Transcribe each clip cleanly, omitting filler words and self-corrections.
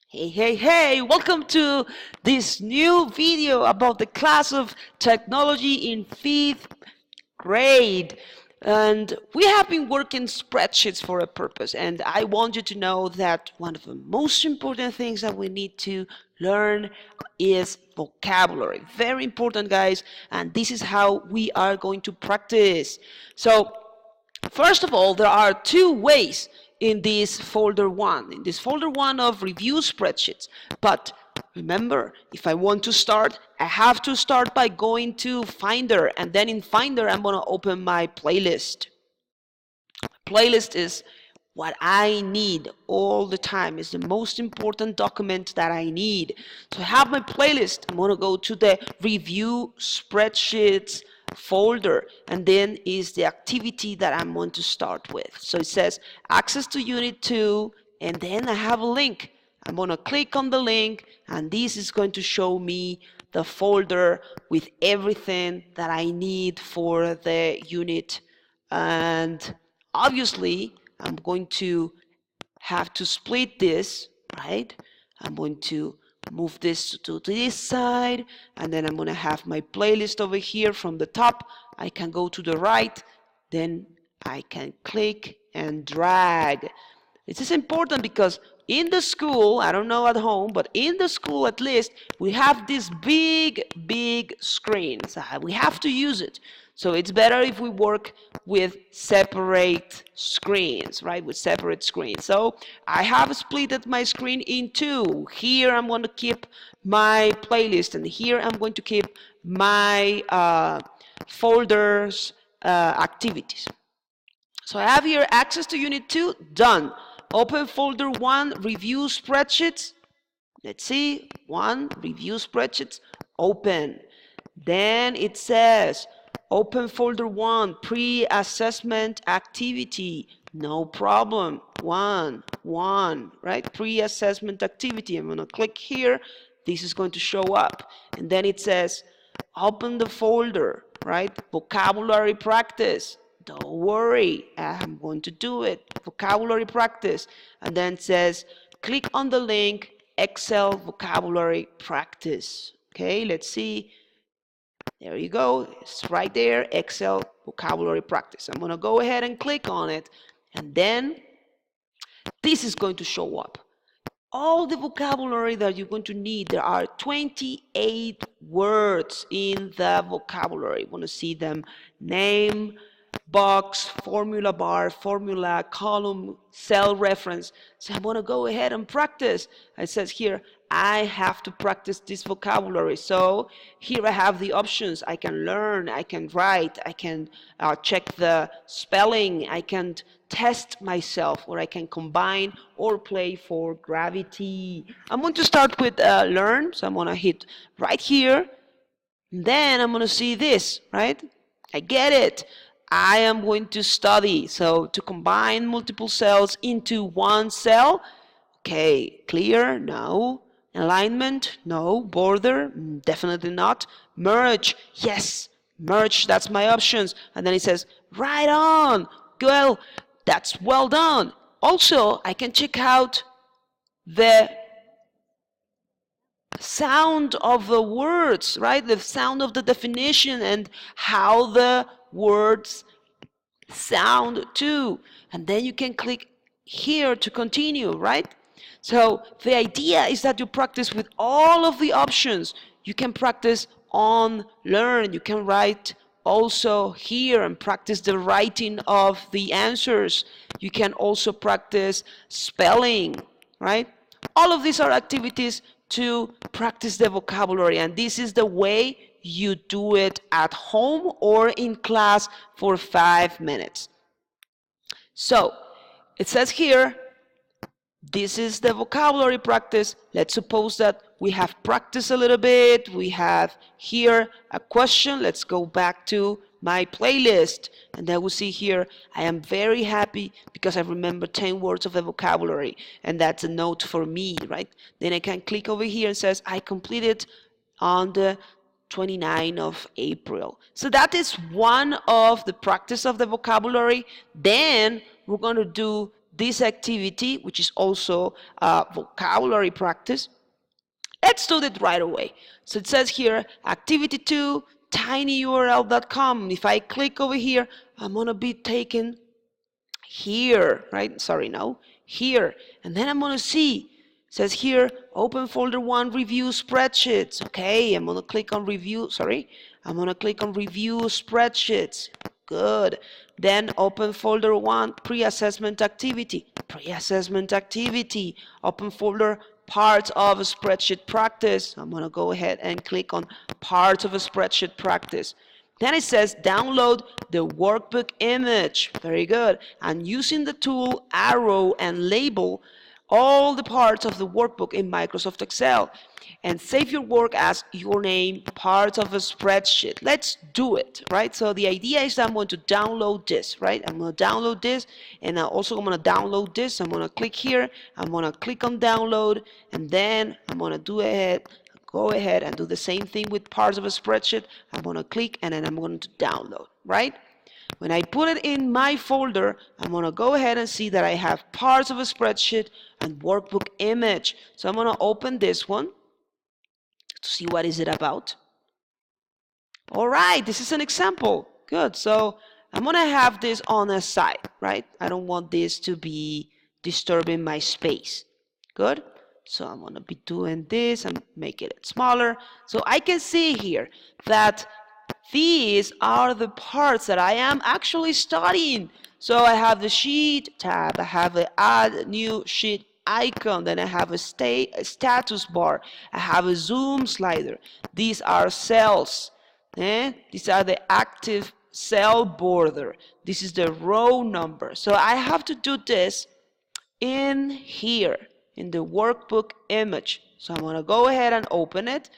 Hey, welcome to this new video about the class of technology in 5th grade. And we have been working spreadsheets for a purpose, and I want you to know that one of the most important things that we need to learn is vocabulary. Very important, guys, and this is how we are going to practice. So first of all, there are two ways in this folder one of review spreadsheets. But remember, if I want to start, I have to start by going to Finder, and then in Finder, I'm going to open my playlist. Playlist is what I need all the time. It's the most important document that I need. So I have my playlist. I'm going to go to the review spreadsheets folder, and then is the activity that I'm going to start with. So it says access to unit 2, and then I have a link. I'm going to click on the link, and this is going to show me the folder with everything that I need for the unit. And obviously I'm going to have to split this, right? I'm going to move this to this side, and then I'm going to have my playlist over here from the top. I can go to the right, then I can click and drag. This is important because in the school, I don't know at home, but in the school at least, we have this big screen. So we have to use it. So it's better if we work with separate screens, right? With separate screens. So I have split my screen in two. Here I'm going to keep my playlist, and here I'm going to keep my folders activities. So I have here access to unit 2, done. Open folder 1, review spreadsheets. Let's see, 1, review spreadsheets, open. Then it says, open folder 1, pre-assessment activity. No problem, 1, right? Pre-assessment activity. I'm going to click here. This is going to show up. And then it says, open the folder, right? Vocabulary practice. Don't worry, I'm going to do it. Vocabulary practice. And then it says, click on the link, Excel vocabulary practice. Okay, let's see. There you go. It's right there, Excel vocabulary practice. I'm going to go ahead and click on it. And then this is going to show up. All the vocabulary that you're going to need. There are 28 words in the vocabulary. You want to see them: name, box, formula bar, formula, column, cell reference. So I'm going to go ahead and practice. It says here, I have to practice this vocabulary. So here I have the options. I can learn, I can write, I can check the spelling, I can test myself, or I can combine or play for gravity. I'm going to start with learn. So I'm going to hit right here. And then I'm going to see this, right? I get it. I am going to study. So to combine multiple cells into one cell. Okay, clear? No. Alignment? No. Border? Definitely not. Merge? Yes. Merge, that's my options. And then it says, right on. Well, that's well done. Also, I can check out the sound of the words, right? The sound of the definition and how the words sound too. And then you can click here to continue, right? So the idea is that you practice with all of the options. You can practice on learn. You can write also here and practice the writing of the answers. You can also practice spelling, right? All of these are activities to practice the vocabulary, and this is the way you do it at home or in class for 5 minutes. So it says here, this is the vocabulary practice. Let's suppose that we have practiced a little bit. We have here a question. Let's go back to my playlist, and then we see here, I am very happy because I remember 10 words of the vocabulary, and that's a note for me, right? Then I can click over here and says I completed on the 29th of April. So that is one of the practice of the vocabulary. Then we're going to do this activity, which is also a vocabulary practice. Let's do it right away. So it says here, activity 2, tinyurl.com. If I click over here, I'm going to be taken here, right? Sorry, no, here. And then I'm going to see, it says here, open folder 1, review spreadsheets. Okay, I'm going to click on review, I'm going to click on review spreadsheets. Good. Then open folder 1, pre-assessment activity. Pre-assessment activity. Open folder parts of a spreadsheet practice. I'm going to go ahead and click on parts of a spreadsheet practice. Then it says download the workbook image. Very good. And using the tool arrow and label all the parts of the workbook in Microsoft Excel and save your work as your name, parts of a spreadsheet. Let's do it, right? So the idea is that I'm going to download this, right? I'm going to download this, and also I'm going to download this. I'm going to click here. I'm going to click on download, and then I'm going to go ahead and do the same thing with parts of a spreadsheet. I'm going to click, and then I'm going to download, right? When I put it in my folder, I'm going to go ahead and see that I have parts of a spreadsheet and workbook image. So I'm going to open this one to see what is it about. All right, this is an example. Good. So I'm going to have this on a side, right? I don't want this to be disturbing my space. Good. So I'm going to be doing this and making it smaller. So I can see here that these are the parts that I am actually studying. So I have the sheet tab, I have the add new sheet icon, then I have a status bar, I have a zoom slider. These are cells. These are the active cell border. This is the row number. So I have to do this in here, in the workbook image. So I'm going to go ahead and open it.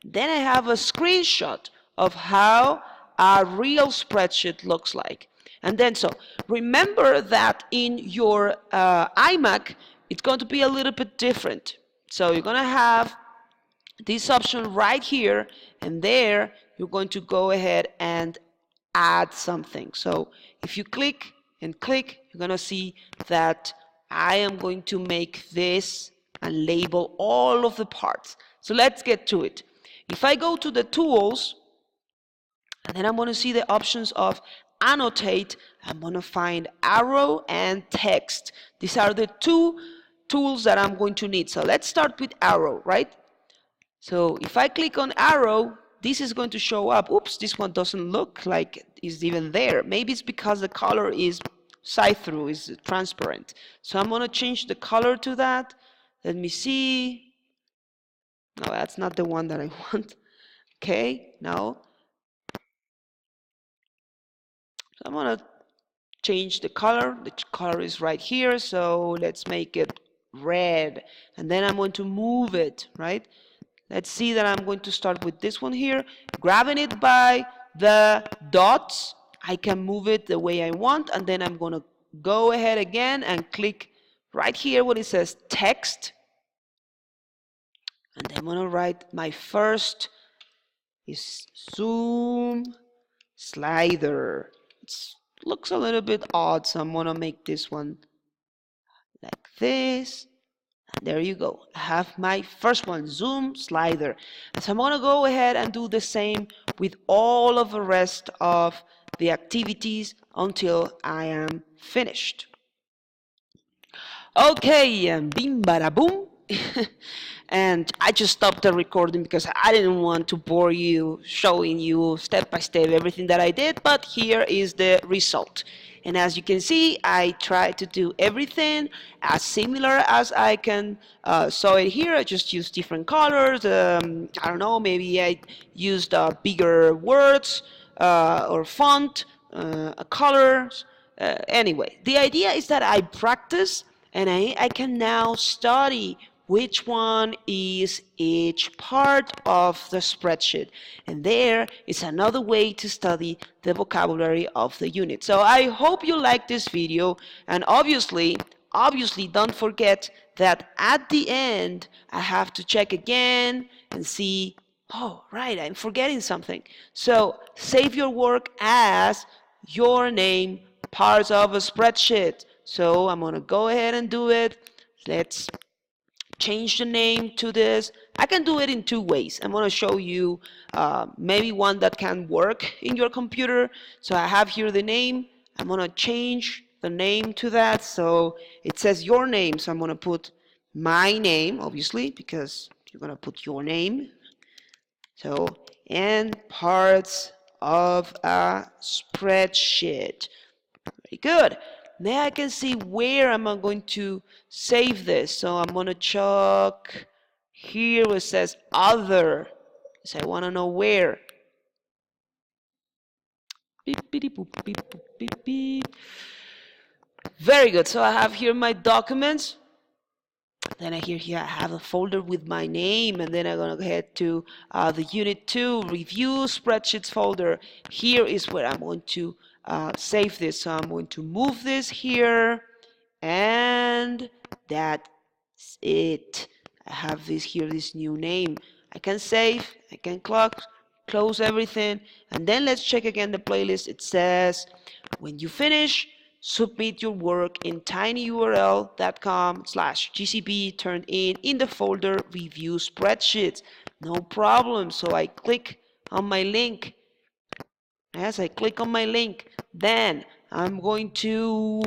Then I have a screenshot of how a real spreadsheet looks like. And then so remember that in your iMac, it's going to be a little bit different. So you're going to have this option right here, and there you're going to go ahead and add something. So if you click and click, you're going to see that I am going to make this and label all of the parts. So let's get to it. If I go to the tools, and then I'm going to see the options of annotate, I'm going to find arrow and text. These are the two tools that I'm going to need. So let's start with arrow, right? So if I click on arrow, this is going to show up. Oops, this one doesn't look like it's even there. Maybe it's because the color is see-through, is transparent. So I'm going to change the color to that. Let me see. No, that's not the one that I want. Okay, now. So I'm going to change the color. The color is right here, so let's make it red. And then I'm going to move it, right? Let's see that I'm going to start with this one here. Grabbing it by the dots, I can move it the way I want, and then I'm going to go ahead again and click right here where it says text. And then I'm going to write my first is zoom slider. It looks a little bit odd, so I'm going to make this one like this. And there you go. I have my first one, zoom slider. And so I'm going to go ahead and do the same with all of the rest of the activities until I am finished. Okay, and bim bada boom. And I just stopped the recording because I didn't want to bore you showing you step by step everything that I did, but here is the result. And as you can see, I tried to do everything as similar as I can. So here I just used different colors. I don't know, maybe I used bigger words or font, colors. Anyway, the idea is that I practice and I can now study which one is each part of the spreadsheet. And there is another way to study the vocabulary of the unit. So I hope you like this video, and obviously don't forget that at the end I have to check again and see, oh right, I'm forgetting something. So save your work as your name, parts of a spreadsheet. So I'm gonna go ahead and do it. Let's change the name to this. I can do it in two ways. I'm going to show you maybe one that can work in your computer. So I have here the name. I'm going to change the name to that. So it says your name. So I'm going to put my name, obviously, because you're going to put your name. So, and parts of a spreadsheet. Very good. Now I can see where am I going to save this. So I'm going to check here where it says other. So I want to know where. Beep, beep, boop, beep, boop, beep, beep. Very good. So I have here my documents. Then here I have a folder with my name, and then I'm going to head to the Unit 2 Review Spreadsheets folder. Here is where I'm going to save this. So I'm going to move this here, and that's it. I have this here, this new name. I can save, I can close everything, and then let's check again the playlist. It says, when you finish, submit your work in tinyurl.com/GCP turned in the folder Review Spreadsheets. No problem. So I click on my link. As I click on my link, then I'm going to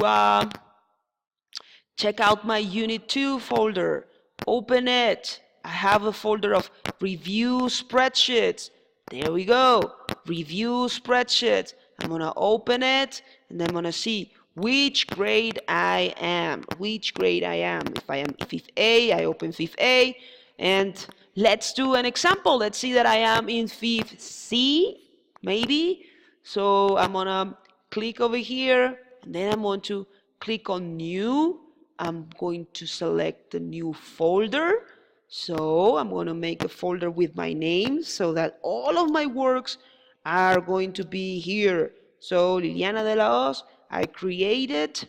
check out my Unit 2 folder. Open it. I have a folder of Review Spreadsheets. There we go. Review Spreadsheets. I'm going to open it, and then I'm going to see which grade I am. Which grade I am. If I am 5th A, I open 5th A. And let's do an example. Let's see that I am in 5th C, maybe. So I'm going to click over here, and then I'm going to click on New. I'm going to select the new folder. So I'm going to make a folder with my name so that all of my works are going to be here. So Liliana de la Hoz, I created.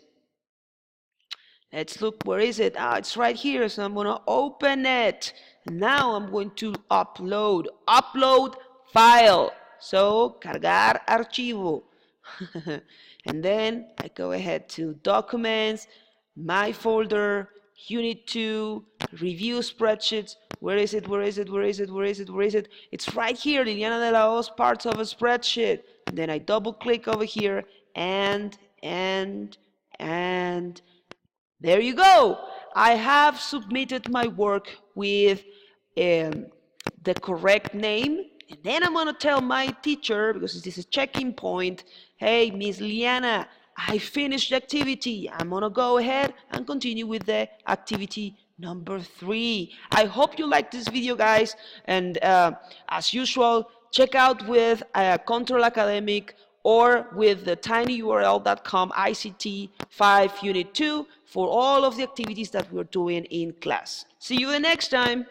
Let's look, where is it? Ah, it's right here. So I'm going to open it. Now I'm going to upload file. So cargar archivo. And then I go ahead to documents, my folder, Unit 2, Review Spreadsheets. Where is it? Where is it? Where is it? Where is it? Where is it? It's right here, Liliana de la Hoz, parts of a spreadsheet. And then I double click over here, and there you go. I have submitted my work with the correct name. And then I'm going to tell my teacher, because this is a checking point, hey, Miss Liliana, I finished the activity. I'm going to go ahead and continue with the activity number 3. I hope you liked this video, guys. And as usual, check out with Control Academic or with the tinyurl.com ICT 5 Unit 2 for all of the activities that we're doing in class. See you the next time.